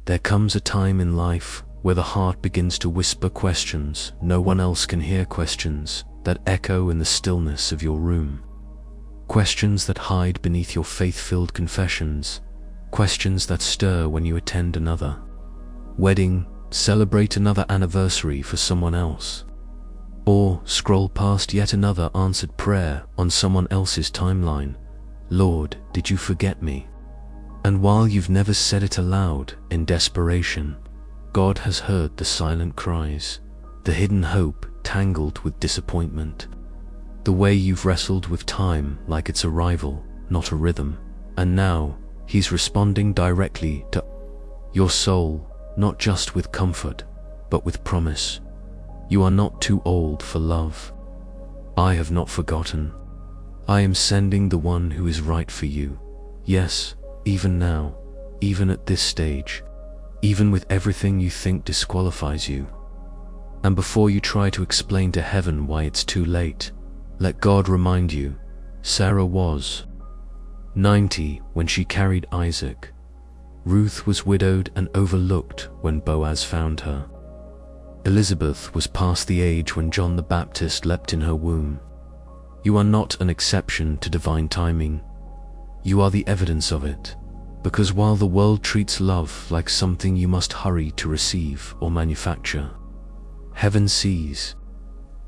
There comes a time in life where the heart begins to whisper questions no one else can hear, questions that echo in the stillness of your room, questions that hide beneath your faith-filled confessions, questions that stir when you attend another wedding, celebrate another anniversary for someone else, or scroll past yet another answered prayer on someone else's timeline. Lord, did you forget me? And while you've never said it aloud in desperation, God has heard the silent cries, the hidden hope tangled with disappointment, the way you've wrestled with time like it's a rival, not a rhythm. And now He's responding directly to your soul, not just with comfort, but with promise. You are not too old for love. I have not forgotten. I am sending the one who is right for you. Yes, even now, even at this stage, even with everything you think disqualifies you. And before you try to explain to heaven why it's too late, let God remind you, Sarah was 90 when she carried Isaac. Ruth was widowed and overlooked when Boaz found her. Elizabeth was past the age when John the Baptist leapt in her womb. You are not an exception to divine timing. You are the evidence of it, because while the world treats love like something you must hurry to receive or manufacture, heaven sees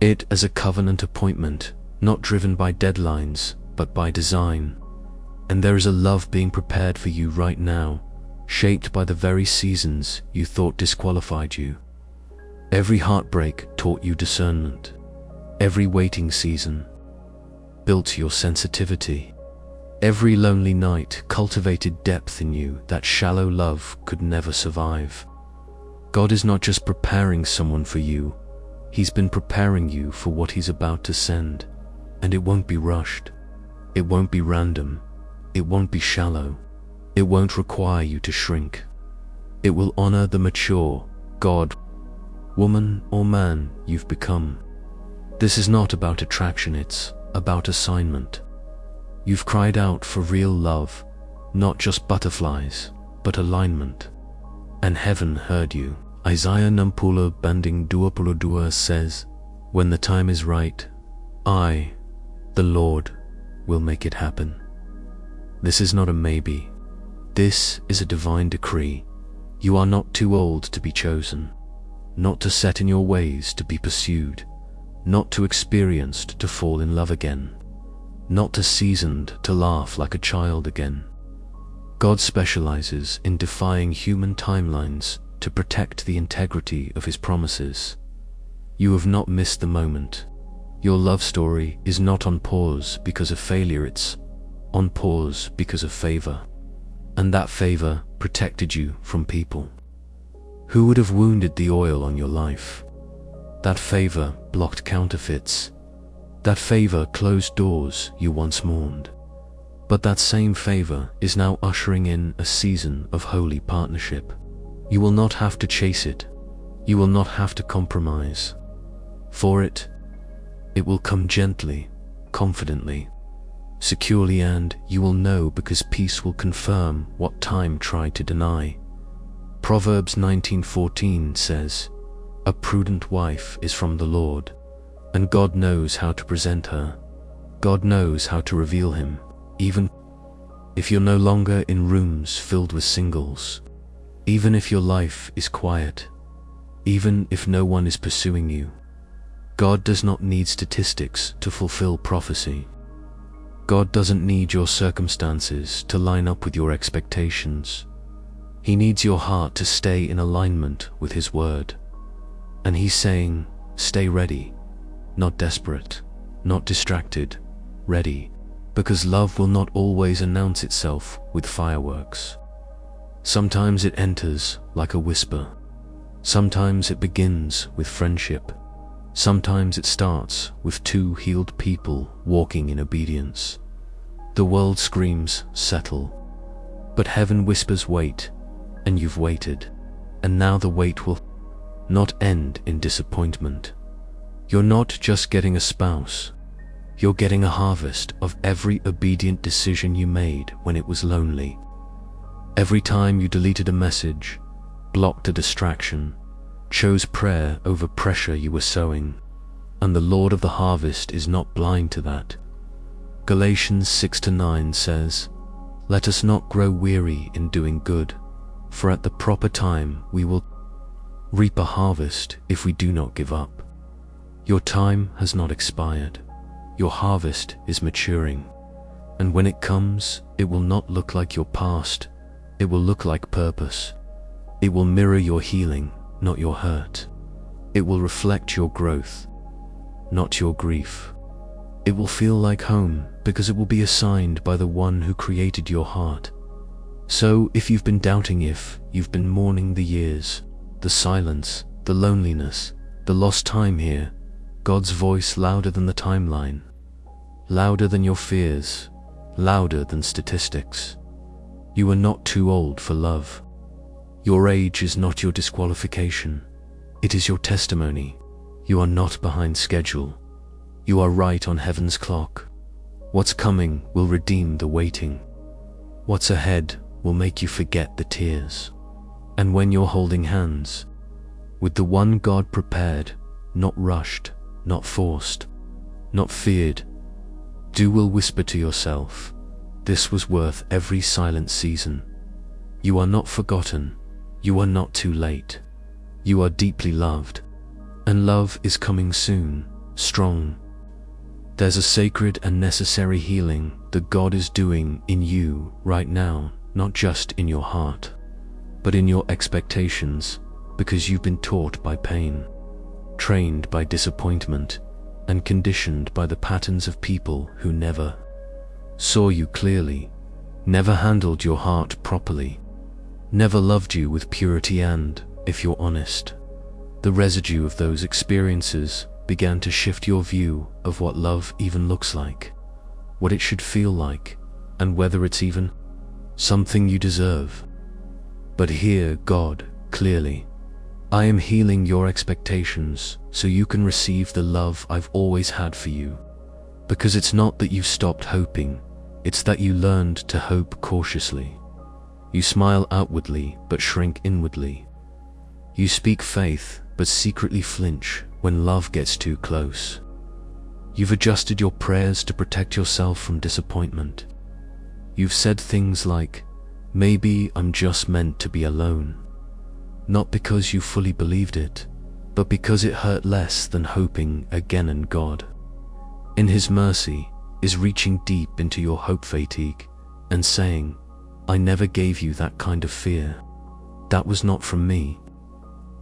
it as a covenant appointment, not driven by deadlines, but by design. And there is a love being prepared for you right now, shaped by the very seasons you thought disqualified you. Every heartbreak taught you discernment. Every waiting season built your sensitivity. Every lonely night cultivated depth in you that shallow love could never survive. God is not just preparing someone for you, He's been preparing you for what He's about to send. And it won't be rushed. It won't be random. It won't be shallow. It won't require you to shrink. It will honor the mature God, woman or man you've become. This is not about attraction, it's about assignment. You've cried out for real love, not just butterflies, but alignment. And heaven heard you. Isaiah 60:22 says, when the time is right, I, the Lord, will make it happen. This is not a maybe. This is a divine decree. You are not too old to be chosen, not too set in your ways to be pursued, not too experienced to fall in love again, not too seasoned to laugh like a child again. God specializes in defying human timelines to protect the integrity of His promises. You have not missed the moment. Your love story is not on pause because of failure, it's on pause because of favor. And that favor protected you from people who would have wounded the oil on your life. That favor blocked counterfeits. That favor closed doors you once mourned. But that same favor is now ushering in a season of holy partnership. You will not have to chase it. You will not have to compromise. For it will come gently, confidently, securely, and you will know because peace will confirm what time tried to deny. Proverbs 19:14 says, a prudent wife is from the Lord, and God knows how to present her. God knows how to reveal Him, even if you're no longer in rooms filled with singles, even if your life is quiet, even if no one is pursuing you. God does not need statistics to fulfill prophecy. God doesn't need your circumstances to line up with your expectations. He needs your heart to stay in alignment with His word. And He's saying, stay ready, not desperate, not distracted, ready, because love will not always announce itself with fireworks. Sometimes it enters like a whisper. Sometimes it begins with friendship. Sometimes it starts with two healed people walking in obedience. The world screams, settle. But heaven whispers, wait, and you've waited. And now the wait will not end in disappointment. You're not just getting a spouse. You're getting a harvest of every obedient decision you made when it was lonely. Every time you deleted a message, blocked a distraction, chose prayer over pressure you were sowing, and the Lord of the harvest is not blind to that. Galatians 6-9 says, "Let us not grow weary in doing good, for at the proper time we will reap a harvest if we do not give up." Your time has not expired. Your harvest is maturing. And when it comes, it will not look like your past. It will look like purpose. It will mirror your healing, not your hurt. It will reflect your growth, not your grief. It will feel like home because it will be assigned by the one who created your heart. So if you've been doubting, if you've been mourning the years, the silence, the loneliness, the lost time here, God's voice louder than the timeline, louder than your fears, louder than statistics. You are not too old for love. Your age is not your disqualification. It is your testimony. You are not behind schedule. You are right on heaven's clock. What's coming will redeem the waiting. What's ahead will make you forget the tears. And when you're holding hands with the one God prepared, not rushed, not forced, not feared, you will whisper to yourself, "This was worth every silent season." You are not forgotten. You are not too late. You are deeply loved. And love is coming soon, strong. There's a sacred and necessary healing that God is doing in you right now, not just in your heart, but in your expectations, because you've been taught by pain, trained by disappointment, and conditioned by the patterns of people who never saw you clearly, never handled your heart properly, never loved you with purity, and, if you're honest, the residue of those experiences began to shift your view of what love even looks like, what it should feel like, and whether it's even something you deserve. But hear God clearly. I am healing your expectations so you can receive the love I've always had for you. Because it's not that you've stopped hoping, it's that you learned to hope cautiously. You smile outwardly but shrink inwardly. You speak faith but secretly flinch when love gets too close. You've adjusted your prayers to protect yourself from disappointment. You've said things like, "Maybe I'm just meant to be alone." Not because you fully believed it, but because it hurt less than hoping again, and God, in His mercy, is reaching deep into your hope fatigue and saying, "I never gave you that kind of fear. That was not from me."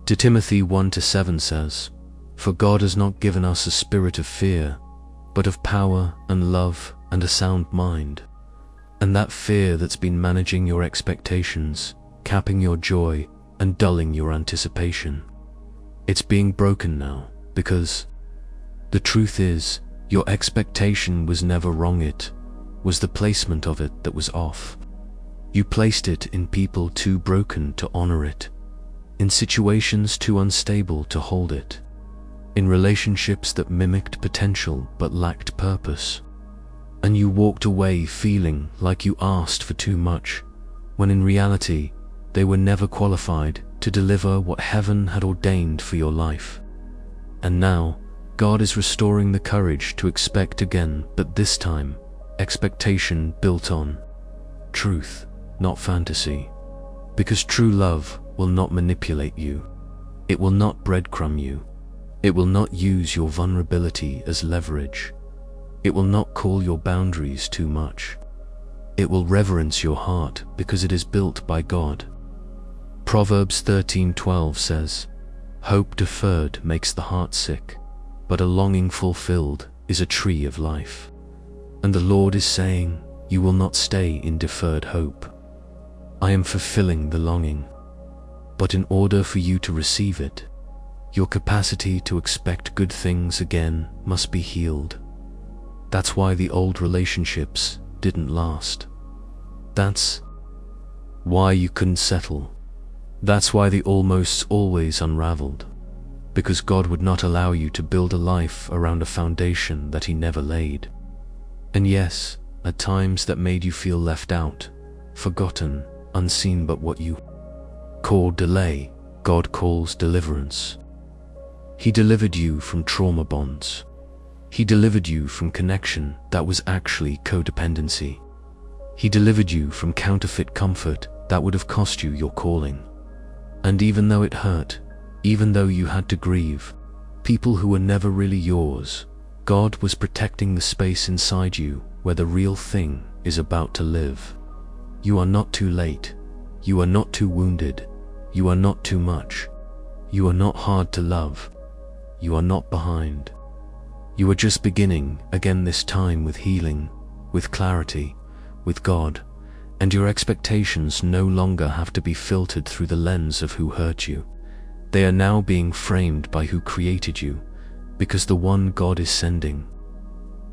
To Timothy 1-7 says, "For God has not given us a spirit of fear, but of power and love and a sound mind." And that fear that's been managing your expectations, capping your joy, and dulling your anticipation, it's being broken now, because the truth is, your expectation was never wrong. It was the placement of it that was off. You placed it in people too broken to honor it, in situations too unstable to hold it, in relationships that mimicked potential but lacked purpose. And you walked away feeling like you asked for too much, when in reality, they were never qualified to deliver what heaven had ordained for your life. And now, God is restoring the courage to expect again, but this time, expectation built on truth, not fantasy. Because true love will not manipulate you. It will not breadcrumb you. It will not use your vulnerability as leverage. It will not call your boundaries too much. It will reverence your heart because it is built by God. Proverbs 13:12 says, "Hope deferred makes the heart sick, but a longing fulfilled is a tree of life." And the Lord is saying, you will not stay in deferred hope. I am fulfilling the longing. But in order for you to receive it, your capacity to expect good things again must be healed. That's why the old relationships didn't last. That's why you couldn't settle. That's why the almost always unraveled. Because God would not allow you to build a life around a foundation that He never laid. And yes, at times that made you feel left out, forgotten, unseen, but what you call delay, God calls deliverance. He delivered you from trauma bonds. He delivered you from connection that was actually codependency. He delivered you from counterfeit comfort that would have cost you your calling. And even though it hurt, even though you had to grieve, people who were never really yours, God was protecting the space inside you where the real thing is about to live. You are not too late. You are not too wounded. You are not too much. You are not hard to love. You are not behind. You are just beginning again, this time with healing, with clarity, with God, and your expectations no longer have to be filtered through the lens of who hurt you. They are now being framed by who created you, because the one God is sending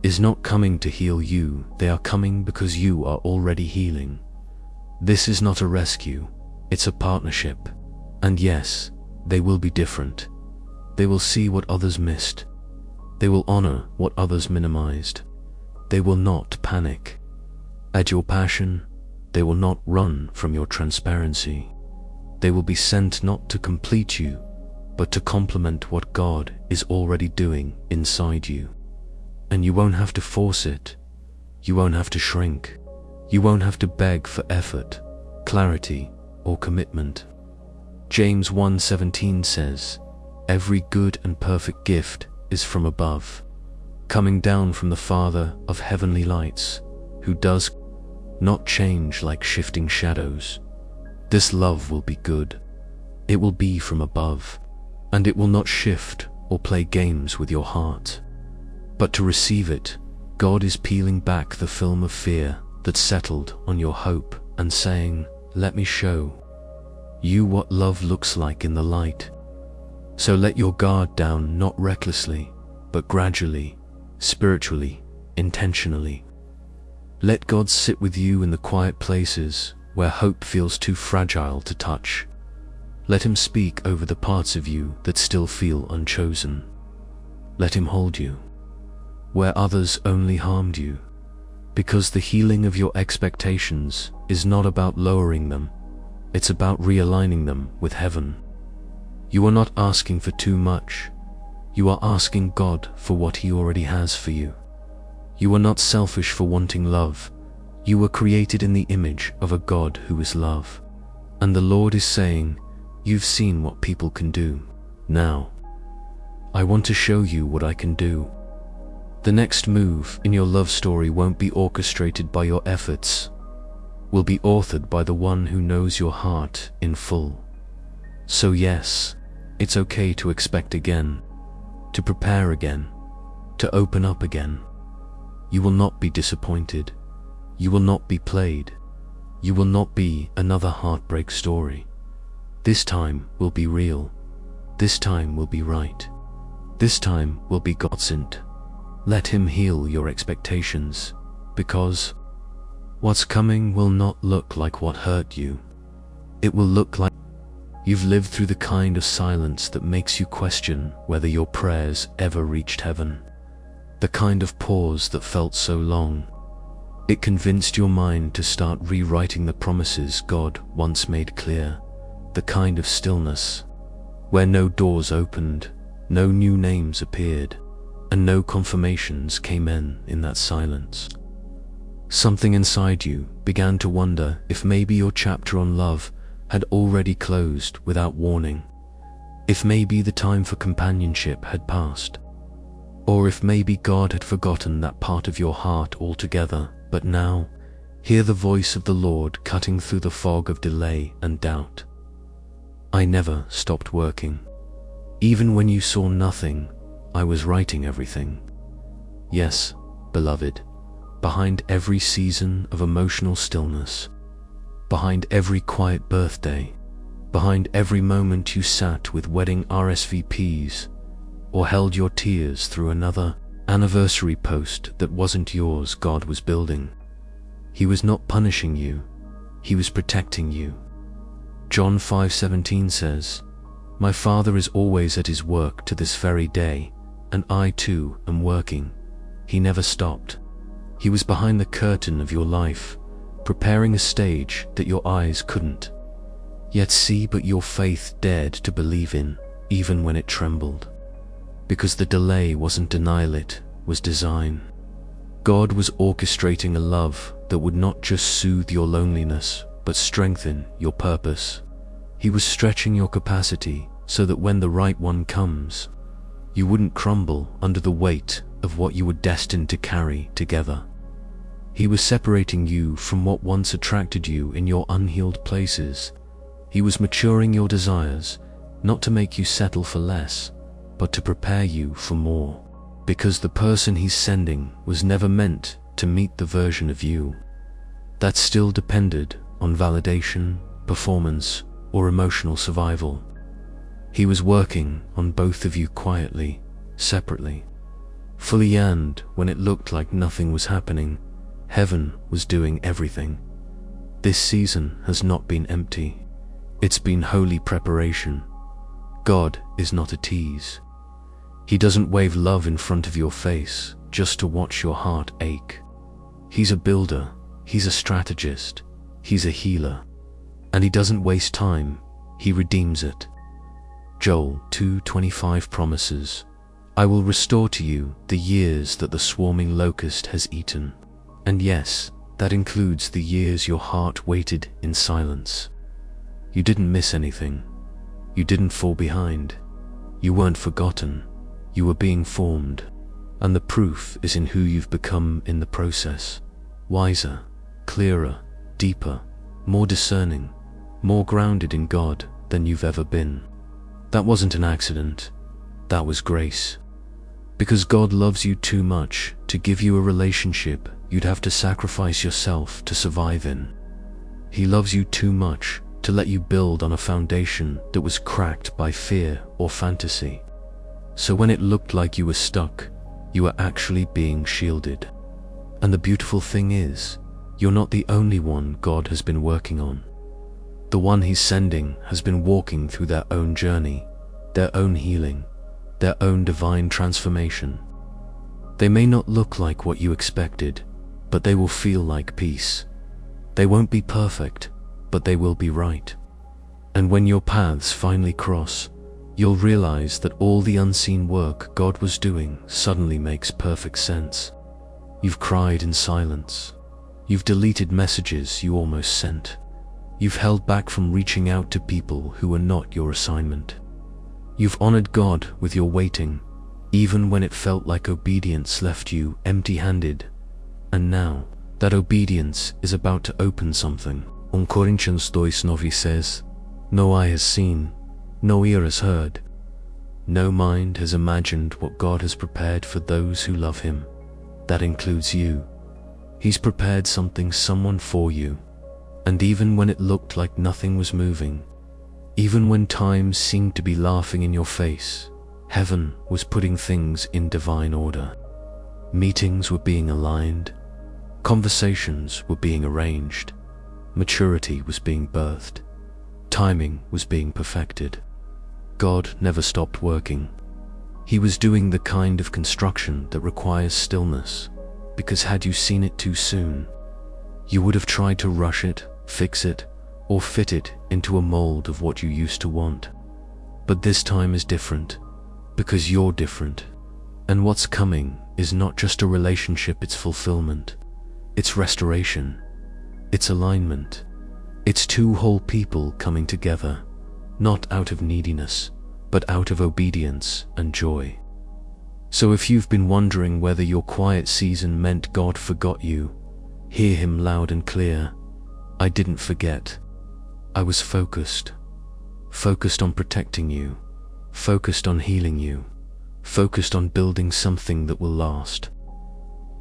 is not coming to heal you. They are coming because you are already healing. This is not a rescue, it's a partnership. And yes, they will be different. They will see what others missed. They will honor what others minimized. They will not panic at your passion. They will not run from your transparency. They will be sent not to complete you, but to complement what God is already doing inside you. And you won't have to force it. You won't have to shrink. You won't have to beg for effort, clarity, or commitment. James 1:17 says, "Every good and perfect gift is from above, coming down from the Father of heavenly lights, who does not change like shifting shadows." This love will be good. It will be from above, and it will not shift or play games with your heart. But to receive it, God is peeling back the film of fear that settled on your hope and saying, "Let me show you what love looks like in the light." So let your guard down, not recklessly, but gradually, spiritually, intentionally. Let God sit with you in the quiet places where hope feels too fragile to touch. Let Him speak over the parts of you that still feel unchosen. Let Him hold you where others only harmed you. Because the healing of your expectations is not about lowering them, it's about realigning them with heaven. You are not asking for too much. You are asking God for what He already has for you. You are not selfish for wanting love. You were created in the image of a God who is love. And the Lord is saying, "You've seen what people can do. Now, I want to show you what I can do." The next move in your love story won't be orchestrated by your efforts, will be authored by the one who knows your heart in full. So yes, it's okay to expect again, to prepare again, to open up again. You will not be disappointed. You will not be played. You will not be another heartbreak story. This time will be real. This time will be right. This time will be God-sent. Let Him heal your expectations, because what's coming will not look like what hurt you. It will look like you've lived through the kind of silence that makes you question whether your prayers ever reached heaven. The kind of pause that felt so long. It convinced your mind to start rewriting the promises God once made clear. The kind of stillness where no doors opened, no new names appeared, and no confirmations came in that silence. Something inside you began to wonder if maybe your chapter on love had already closed without warning. If maybe the time for companionship had passed. Or if maybe God had forgotten that part of your heart altogether. But now, hear the voice of the Lord cutting through the fog of delay and doubt. "I never stopped working. Even when you saw nothing, I was writing everything." Yes, beloved, behind every season of emotional stillness, behind every quiet birthday, behind every moment you sat with wedding RSVPs, or held your tears through another anniversary post that wasn't yours, God was building. He was not punishing you, He was protecting you. John 5:17 says, "My Father is always at His work to this very day, and I too am working." He never stopped. He was behind the curtain of your life, preparing a stage that your eyes couldn't. Yet see, but your faith dared to believe in, even when it trembled. Because the delay wasn't denial, it was design. God was orchestrating a love that would not just soothe your loneliness, but strengthen your purpose. He was stretching your capacity so that when the right one comes, you wouldn't crumble under the weight of what you were destined to carry together. He was separating you from what once attracted you in your unhealed places. He was maturing your desires, not to make you settle for less, but to prepare you for more. Because the person he's sending was never meant to meet the version of you that still depended on validation, performance, or emotional survival. He was working on both of you quietly, separately, fully, and when it looked like nothing was happening, heaven was doing everything. This season has not been empty. It's been holy preparation. God is not a tease. He doesn't wave love in front of your face just to watch your heart ache. He's a builder, he's a strategist, he's a healer. And he doesn't waste time, he redeems it. Joel 2:25 promises, I will restore to you the years that the swarming locust has eaten. And yes, that includes the years your heart waited in silence. You didn't miss anything. You didn't fall behind. You weren't forgotten. You were being formed. And the proof is in who you've become in the process. Wiser, clearer, deeper, more discerning, more grounded in God than you've ever been. That wasn't an accident. That was grace. Because God loves you too much to give you a relationship you'd have to sacrifice yourself to survive in. He loves you too much to let you build on a foundation that was cracked by fear or fantasy. So when it looked like you were stuck, you were actually being shielded. And the beautiful thing is, you're not the only one God has been working on. The one he's sending has been walking through their own journey, their own healing, their own divine transformation. They may not look like what you expected, but they will feel like peace. They won't be perfect, but they will be right. And when your paths finally cross, you'll realize that all the unseen work God was doing suddenly makes perfect sense. You've cried in silence. You've deleted messages you almost sent. You've held back from reaching out to people who were not your assignment. You've honored God with your waiting, even when it felt like obedience left you empty-handed. And now, that obedience is about to open something. 1 Corinthians 2:9 says, No eye has seen, no ear has heard, no mind has imagined what God has prepared for those who love him. That includes you. He's prepared someone for you. And even when it looked like nothing was moving, even when times seemed to be laughing in your face, heaven was putting things in divine order. Meetings were being aligned, conversations were being arranged, maturity was being birthed, timing was being perfected. God never stopped working. He was doing the kind of construction that requires stillness, because had you seen it too soon, you would have tried to rush it, fix it, or fit it into a mold of what you used to want. But this time is different, because you're different. And what's coming is not just a relationship, it's fulfillment. It's restoration. It's alignment. It's two whole people coming together, not out of neediness, but out of obedience and joy. So if you've been wondering whether your quiet season meant God forgot you, hear him loud and clear. I didn't forget. I was focused. Focused on protecting you. Focused on healing you. Focused on building something that will last.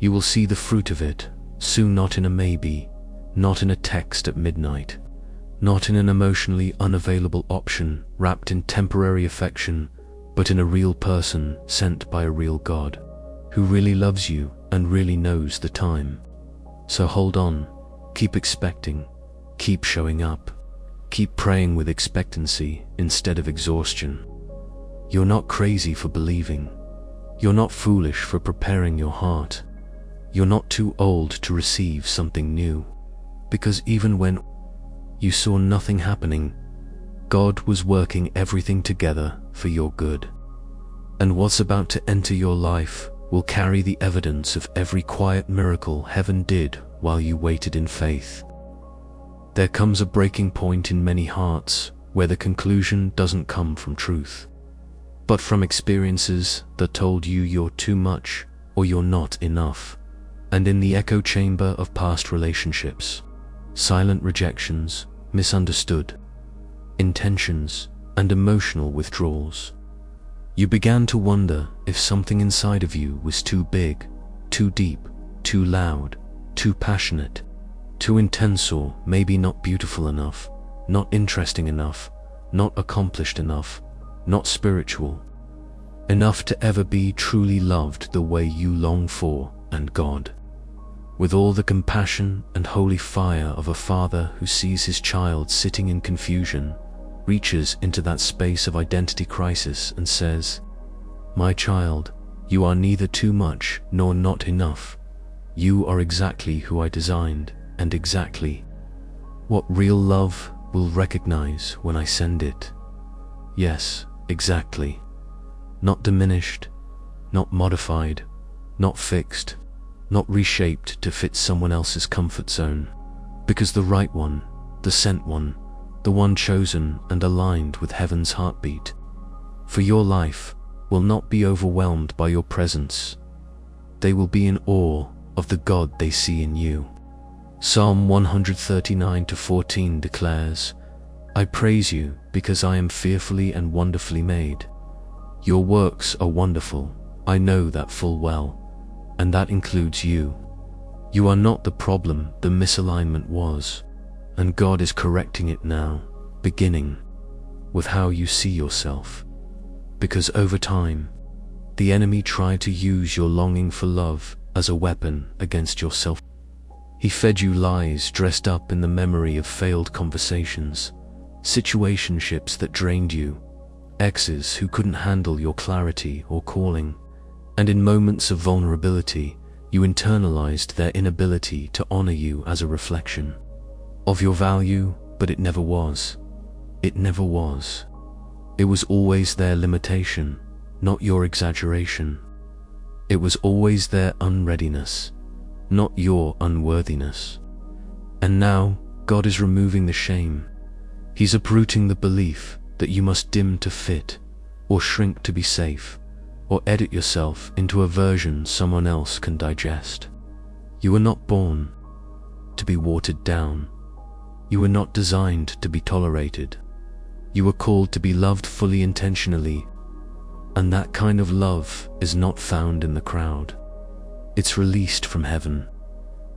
You will see the fruit of it soon, not in a maybe, not in a text at midnight, not in an emotionally unavailable option wrapped in temporary affection, but in a real person sent by a real God, who really loves you and really knows the time. So hold on, keep expecting, keep showing up, keep praying with expectancy instead of exhaustion. You're not crazy for believing. You're not foolish for preparing your heart. You're not too old to receive something new. Because even when you saw nothing happening, God was working everything together for your good. And what's about to enter your life will carry the evidence of every quiet miracle heaven did while you waited in faith. There comes a breaking point in many hearts where the conclusion doesn't come from truth, but from experiences that told you you're too much or you're not enough. And in the echo chamber of past relationships, silent rejections, misunderstood intentions, and emotional withdrawals, you began to wonder if something inside of you was too big, too deep, too loud, too passionate, too intense, or maybe not beautiful enough, not interesting enough, not accomplished enough, not spiritual enough to ever be truly loved the way you long for. And God, with all the compassion and holy fire of a father who sees his child sitting in confusion, reaches into that space of identity crisis and says, "My child, you are neither too much nor not enough. You are exactly who I designed, and exactly what real love will recognize when I send it. Yes, exactly. Not diminished, not modified, not fixed, not reshaped to fit someone else's comfort zone, because the right one, the sent one, the one chosen and aligned with heaven's heartbeat for your life, will not be overwhelmed by your presence. They will be in awe of the God they see in you." Psalm 139:14 declares, "I praise you because I am fearfully and wonderfully made. Your works are wonderful, I know that full well, and that includes you. You are not the problem the misalignment was, and God is correcting it now, beginning with how you see yourself. Because over time, the enemy tried to use your longing for love as a weapon against yourself. He fed you lies dressed up in the memory of failed conversations, situationships that drained you, exes who couldn't handle your clarity or calling, and in moments of vulnerability, you internalized their inability to honor you as a reflection of your value, but it never was. It never was. It was always their limitation, not your exaggeration. It was always their unreadiness, not your unworthiness. And now, God is removing the shame. He's uprooting the belief that you must dim to fit, or shrink to be safe, or edit yourself into a version someone else can digest. You were not born to be watered down. You were not designed to be tolerated. You were called to be loved fully intentionally, and that kind of love is not found in the crowd. It's released from heaven.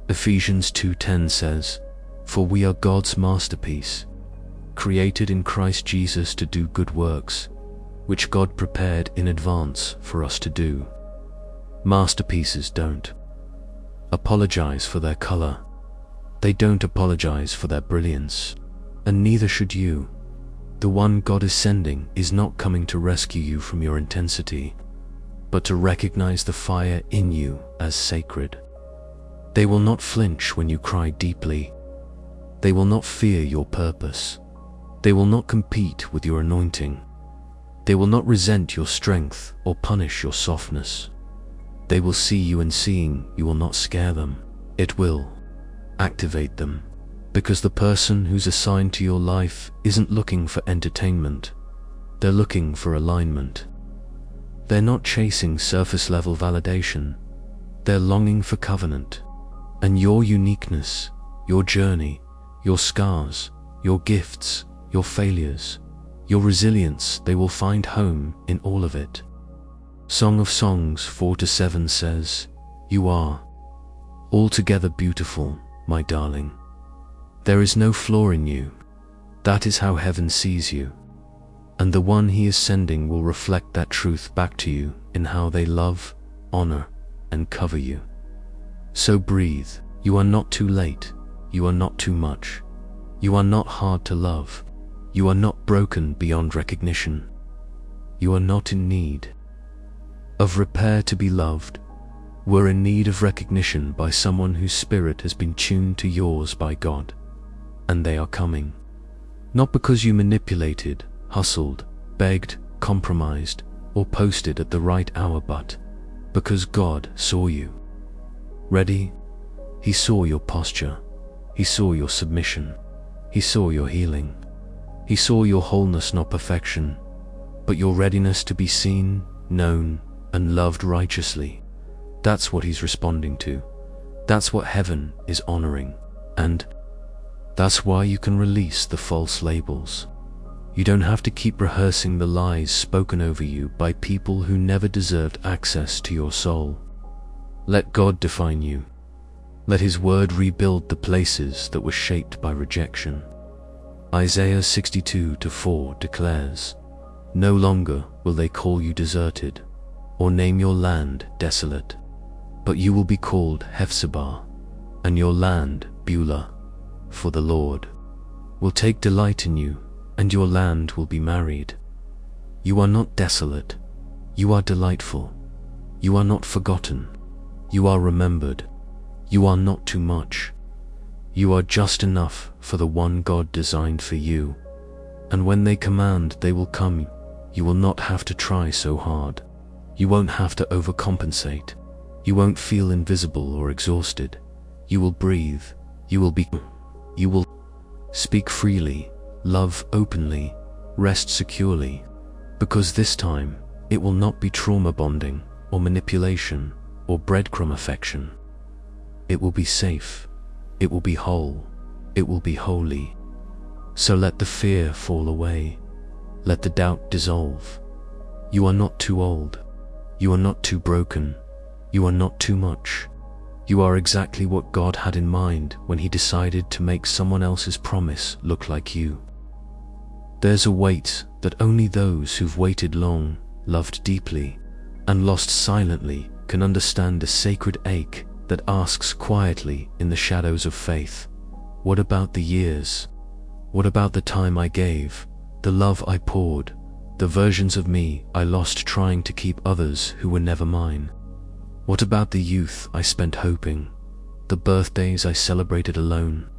Ephesians 2:10 says, "For we are God's masterpiece, created in Christ Jesus to do good works, which God prepared in advance for us to do." Masterpieces don't apologize for their color. They don't apologize for their brilliance, and neither should you. The one God is sending is not coming to rescue you from your intensity, but to recognize the fire in you as sacred. They will not flinch when you cry deeply. They will not fear your purpose. They will not compete with your anointing. They will not resent your strength or punish your softness. They will see you, and seeing you will not scare them. It will activate them, because the person who's assigned to your life isn't looking for entertainment. They're looking for alignment. They're not chasing surface-level validation. They're longing for covenant. And your uniqueness, your journey, your scars, your gifts, your failures, your resilience, they will find home in all of it. Song of Songs 4-7 says, "You are altogether beautiful, my darling. There is no flaw in you. That is how heaven sees you. And the one he is sending will reflect that truth back to you in how they love, honor, and cover you. So breathe. You are not too late. You are not too much. You are not hard to love. You are not broken beyond recognition. You are not in need of repair to be loved. We're in need of recognition by someone whose spirit has been tuned to yours by God. And they are coming. Not because you manipulated, hustled, begged, compromised, or posted at the right hour, but because God saw you. Ready? He saw your posture. He saw your submission. He saw your healing. He saw your wholeness, not perfection, but your readiness to be seen, known, and loved righteously. That's what He's responding to. That's what heaven is honoring. And that's why you can release the false labels. You don't have to keep rehearsing the lies spoken over you by people who never deserved access to your soul. Let God define you. Let His word rebuild the places that were shaped by rejection. Isaiah 62:4 declares, "No longer will they call you deserted, or name your land desolate, but you will be called Hephzibah, and your land Beulah, for the Lord will take delight in you, and your land will be married." You are not desolate. You are delightful. You are not forgotten. You are remembered. You are not too much. You are just enough for the one God designed for you. And when they command, they will come. You will not have to try so hard. You won't have to overcompensate. You won't feel invisible or exhausted. You will breathe. You will speak freely, love openly, rest securely. Because this time, it will not be trauma bonding or manipulation or breadcrumb affection. It will be safe. It will be whole. It will be holy. So let the fear fall away. Let the doubt dissolve. You are not too old. You are not too broken. You are not too much. You are exactly what God had in mind when He decided to make someone else's promise look like you. There's a weight that only those who've waited long, loved deeply, and lost silently can understand, a sacred ache that asks quietly in the shadows of faith, what about the years? What about the time I gave, the love I poured, the versions of me I lost trying to keep others who were never mine? What about the youth I spent hoping, the birthdays I celebrated alone,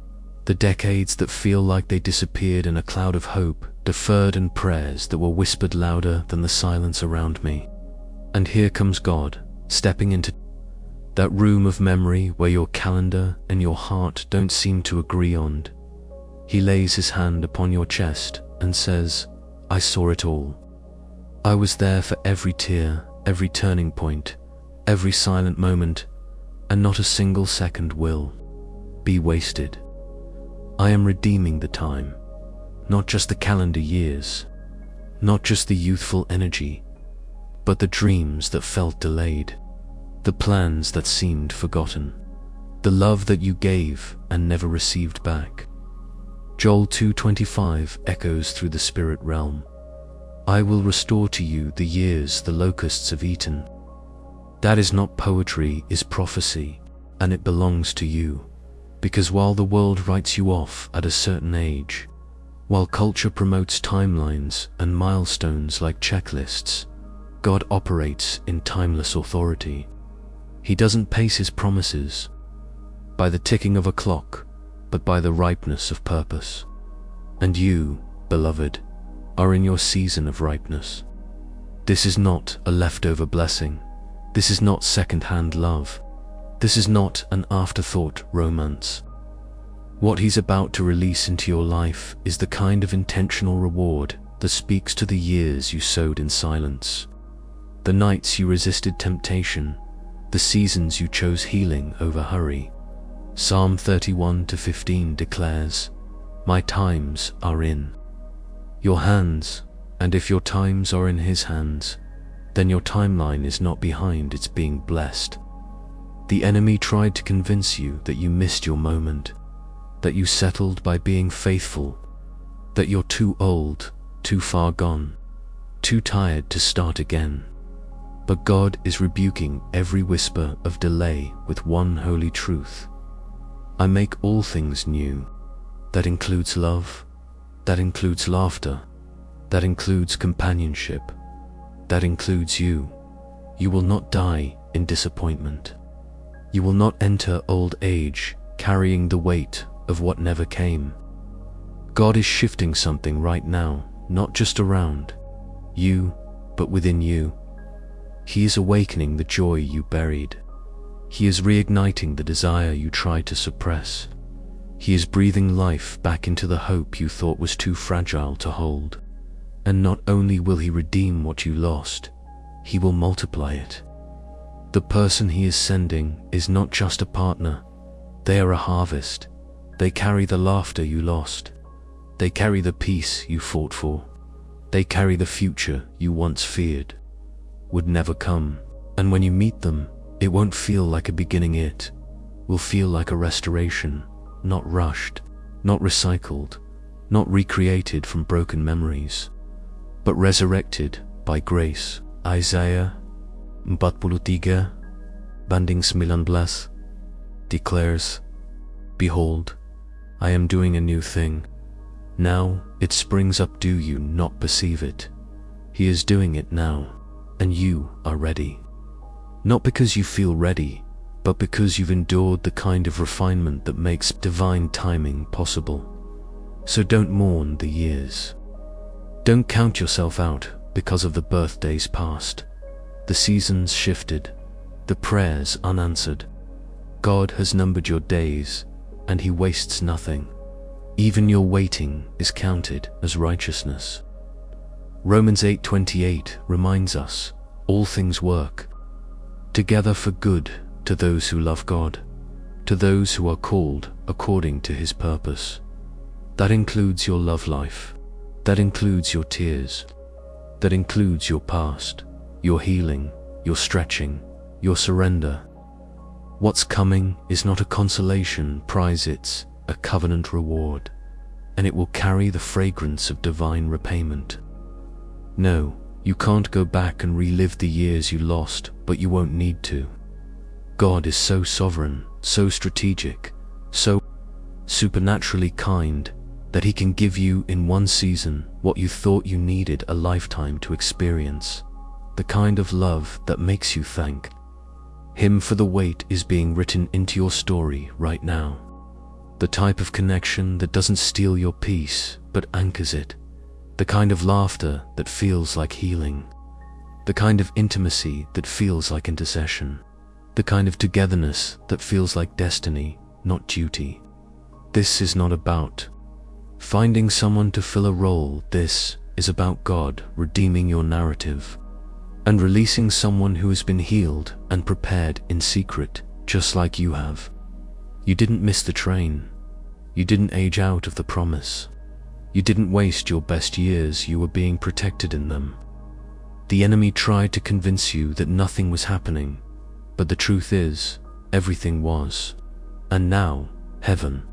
the decades that feel like they disappeared in a cloud of hope, deferred, and prayers that were whispered louder than the silence around me? And here comes God, stepping into that room of memory where your calendar and your heart don't seem to agree on. He lays His hand upon your chest and says, "I saw it all. I was there for every tear, every turning point, every silent moment, and not a single second will be wasted. I am redeeming the time, not just the calendar years, not just the youthful energy, but the dreams that felt delayed, the plans that seemed forgotten, the love that you gave and never received back." Joel 2:25 echoes through the spirit realm. "I will restore to you the years the locusts have eaten." That is not poetry, is prophecy, and it belongs to you. Because while the world writes you off at a certain age, while culture promotes timelines and milestones like checklists, God operates in timeless authority. He doesn't pace His promises by the ticking of a clock, but by the ripeness of purpose. And you, beloved, are in your season of ripeness. This is not a leftover blessing. This is not second-hand love. This is not an afterthought romance. What He's about to release into your life is the kind of intentional reward that speaks to the years you sowed in silence, the nights you resisted temptation, the seasons you chose healing over hurry. Psalm 31:15 declares, "My times are in your hands," and if your times are in His hands, then your timeline is not behind, it's being blessed. The enemy tried to convince you that you missed your moment, that you settled by being faithful, that you're too old, too far gone, too tired to start again. But God is rebuking every whisper of delay with one holy truth. "I make all things new." That includes love, that includes laughter, that includes companionship, that includes you. You will not die in disappointment. You will not enter old age carrying the weight of what never came. God is shifting something right now, not just around you, but within you. He is awakening the joy you buried. He is reigniting the desire you tried to suppress. He is breathing life back into the hope you thought was too fragile to hold. And not only will He redeem what you lost, He will multiply it. The person He is sending is not just a partner. They are a harvest. They carry the laughter you lost. They carry the peace you fought for. They carry the future you once feared would never come. And when you meet them, it won't feel like a beginning, it will feel like a restoration, not rushed, not recycled, not recreated from broken memories, but resurrected by grace. Isaiah 43, banding 19, declares, "Behold, I am doing a new thing. Now it springs up, do you not perceive it?" He is doing it now, and you are ready. Not because you feel ready, but because you've endured the kind of refinement that makes divine timing possible. So don't mourn the years. Don't count yourself out because of the birthdays past, the seasons shifted, the prayers unanswered. God has numbered your days, and He wastes nothing. Even your waiting is counted as righteousness. Romans 8:28 reminds us, all things work together for good to those who love God, to those who are called according to His purpose. That includes your love life. That includes your tears. That includes your past, your healing, your stretching, your surrender. What's coming is not a consolation prize, it's a covenant reward, and it will carry the fragrance of divine repayment. No, you can't go back and relive the years you lost, but you won't need to. God is so sovereign, so strategic, so supernaturally kind, that He can give you in one season what you thought you needed a lifetime to experience. The kind of love that makes you thank Him for the weight is being written into your story right now. The type of connection that doesn't steal your peace, but anchors it. The kind of laughter that feels like healing. The kind of intimacy that feels like intercession. The kind of togetherness that feels like destiny, not duty. This is not about finding someone to fill a role. This is about God redeeming your narrative and releasing someone who has been healed and prepared in secret, just like you have. You didn't miss the train. You didn't age out of the promise. You didn't waste your best years, you were being protected in them. The enemy tried to convince you that nothing was happening, but the truth is, everything was. And now, heaven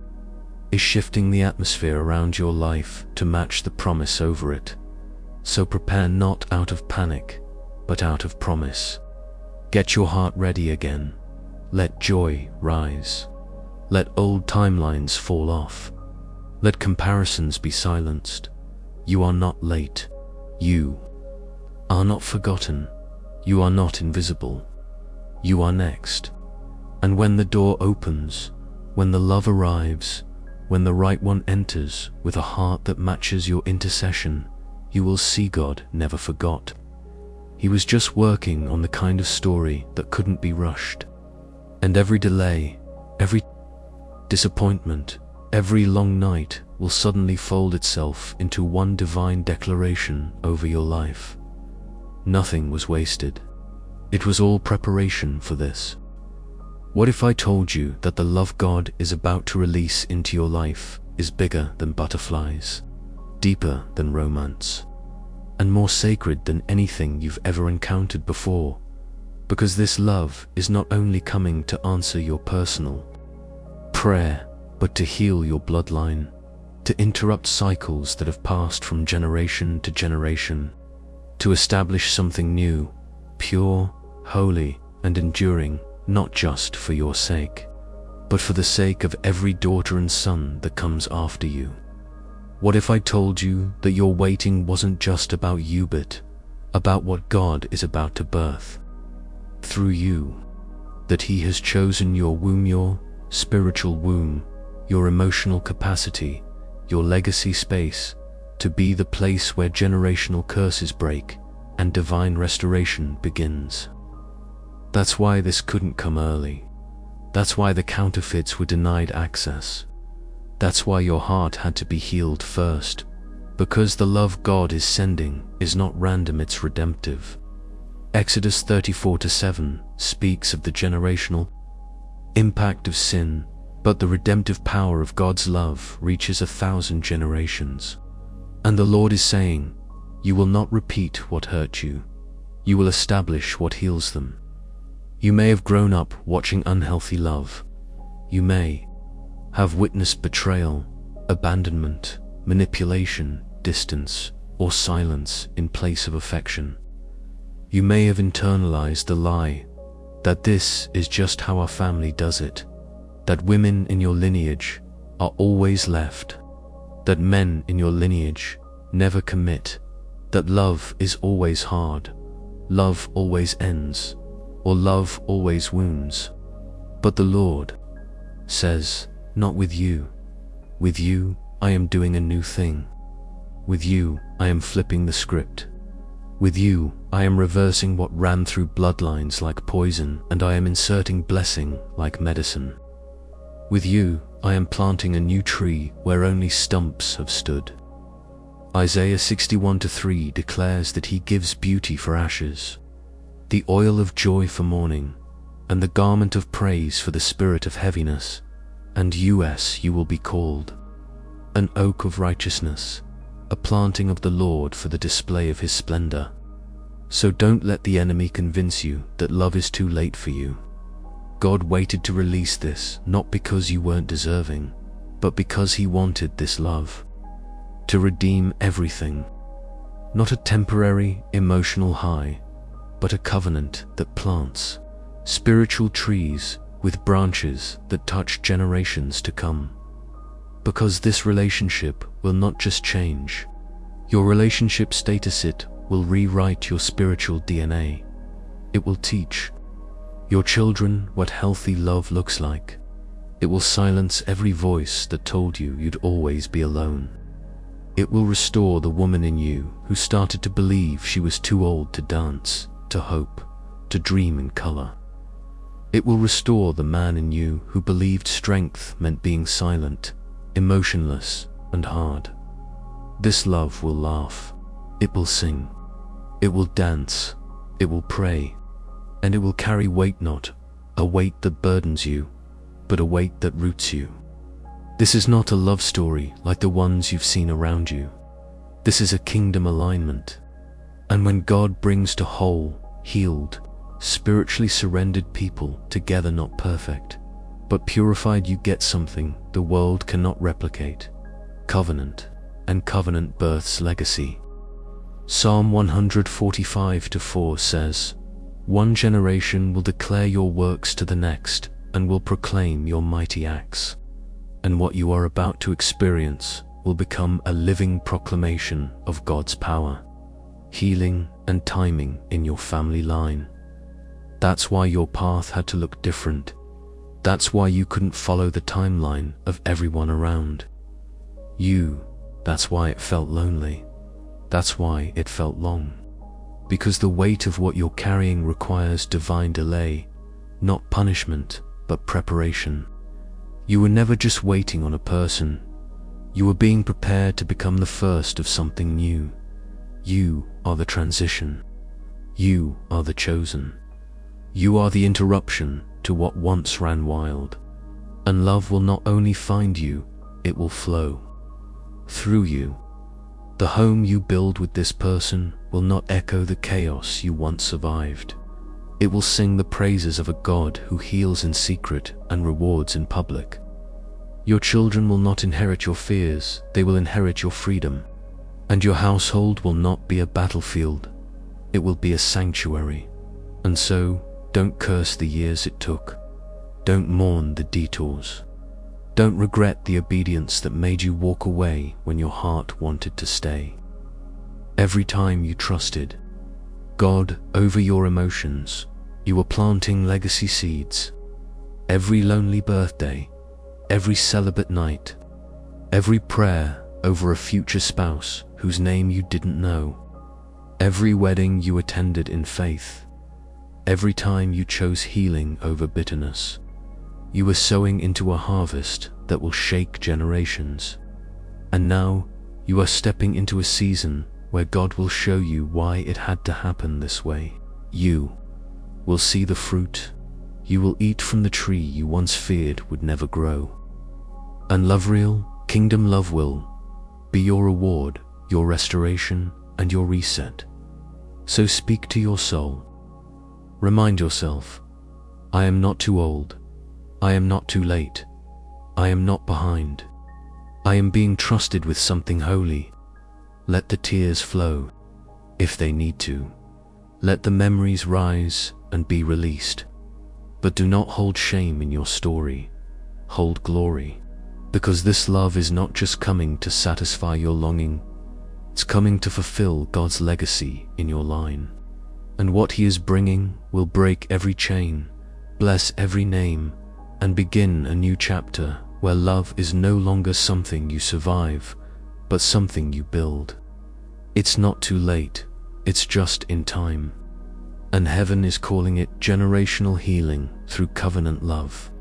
is shifting the atmosphere around your life to match the promise over it. So prepare, not out of panic, but out of promise. Get your heart ready again. Let joy rise. Let old timelines fall off. Let comparisons be silenced. You are not late. You are not forgotten. You are not invisible. You are next. And when the door opens, when the love arrives, when the right one enters with a heart that matches your intercession, you will see God never forgot. He was just working on the kind of story that couldn't be rushed. And every delay, every disappointment, every long night will suddenly fold itself into one divine declaration over your life. Nothing was wasted. It was all preparation for this. What if I told you that the love God is about to release into your life is bigger than butterflies, deeper than romance, and more sacred than anything you've ever encountered before? Because this love is not only coming to answer your personal prayer, but to heal your bloodline, to interrupt cycles that have passed from generation to generation, to establish something new, pure, holy, and enduring, not just for your sake, but for the sake of every daughter and son that comes after you. What if I told you that your waiting wasn't just about you, but about what God is about to birth through you? That He has chosen your womb, your spiritual womb, your emotional capacity, your legacy space, to be the place where generational curses break and divine restoration begins. That's why this couldn't come early. That's why the counterfeits were denied access. That's why your heart had to be healed first, because the love God is sending is not random, it's redemptive. Exodus 34:7 speaks of the generational impact of sin, but the redemptive power of God's love reaches 1,000 generations. And the Lord is saying, you will not repeat what hurt you. You will establish what heals them. You may have grown up watching unhealthy love. You may have witnessed betrayal, abandonment, manipulation, distance, or silence in place of affection. You may have internalized the lie that this is just how our family does it, that women in your lineage are always left, that men in your lineage never commit, that love is always hard, love always ends, or love always wounds. But the Lord says, not with you. With you, I am doing a new thing. With you, I am flipping the script. With you, I am reversing what ran through bloodlines like poison, and I am inserting blessing like medicine. With you, I am planting a new tree where only stumps have stood. Isaiah 61:3 declares that he gives beauty for ashes, the oil of joy for mourning, and the garment of praise for the spirit of heaviness. And you will be called an oak of righteousness, a planting of the Lord for the display of his splendor. So don't let the enemy convince you that love is too late for you. God waited to release this, not because you weren't deserving, but because he wanted this love to redeem everything. Not a temporary emotional high, but a covenant that plants spiritual trees with branches that touch generations to come. Because this relationship will not just change your relationship status, it will rewrite your spiritual DNA. It will teach your children what healthy love looks like. It will silence every voice that told you you'd always be alone. It will restore the woman in you who started to believe she was too old to dance, to hope, to dream in color. It will restore the man in you who believed strength meant being silent, emotionless, and hard. This love will laugh. It will sing. It will dance. It will pray. And it will carry weight, not a weight that burdens you, but a weight that roots you. This is not a love story like the ones you've seen around you. This is a kingdom alignment. And when God brings to whole, healed, spiritually surrendered people together, not perfect, but purified, you get something the world cannot replicate: covenant. And covenant births legacy. Psalm 145:4 says, one generation will declare your works to the next and will proclaim your mighty acts. And what you are about to experience will become a living proclamation of God's power, healing, and timing in your family line. That's why your path had to look different. That's why you couldn't follow the timeline of everyone around you. That's why it felt lonely. That's why it felt long. Because the weight of what you're carrying requires divine delay, not punishment, but preparation. You were never just waiting on a person. You were being prepared to become the first of something new. You are the transition. You are the chosen. You are the interruption to what once ran wild. And love will not only find you, it will flow through you. The home you build with this person will not echo the chaos you once survived. It will sing the praises of a God who heals in secret and rewards in public. Your children will not inherit your fears, they will inherit your freedom. And your household will not be a battlefield, it will be a sanctuary. And so, don't curse the years it took. Don't mourn the detours. Don't regret the obedience that made you walk away when your heart wanted to stay. Every time you trusted God over your emotions, you were planting legacy seeds. Every lonely birthday, every celibate night, every prayer over a future spouse whose name you didn't know, every wedding you attended in faith, every time you chose healing over bitterness. You were sowing into a harvest that will shake generations. And now you are stepping into a season where God will show you why it had to happen this way. You will see the fruit. You will eat from the tree you once feared would never grow. And love, real kingdom love, will be your reward, your restoration, and your reset. So speak to your soul. Remind yourself, I am not too old. I am not too late. I am not behind. I am being trusted with something holy. Let the tears flow, if they need to. Let the memories rise and be released. But do not hold shame in your story. Hold glory. Because this love is not just coming to satisfy your longing, it's coming to fulfill God's legacy in your line. And what He is bringing will break every chain, bless every name, and begin a new chapter where love is no longer something you survive, but something you build. It's not too late, it's just in time. And heaven is calling it generational healing through covenant love.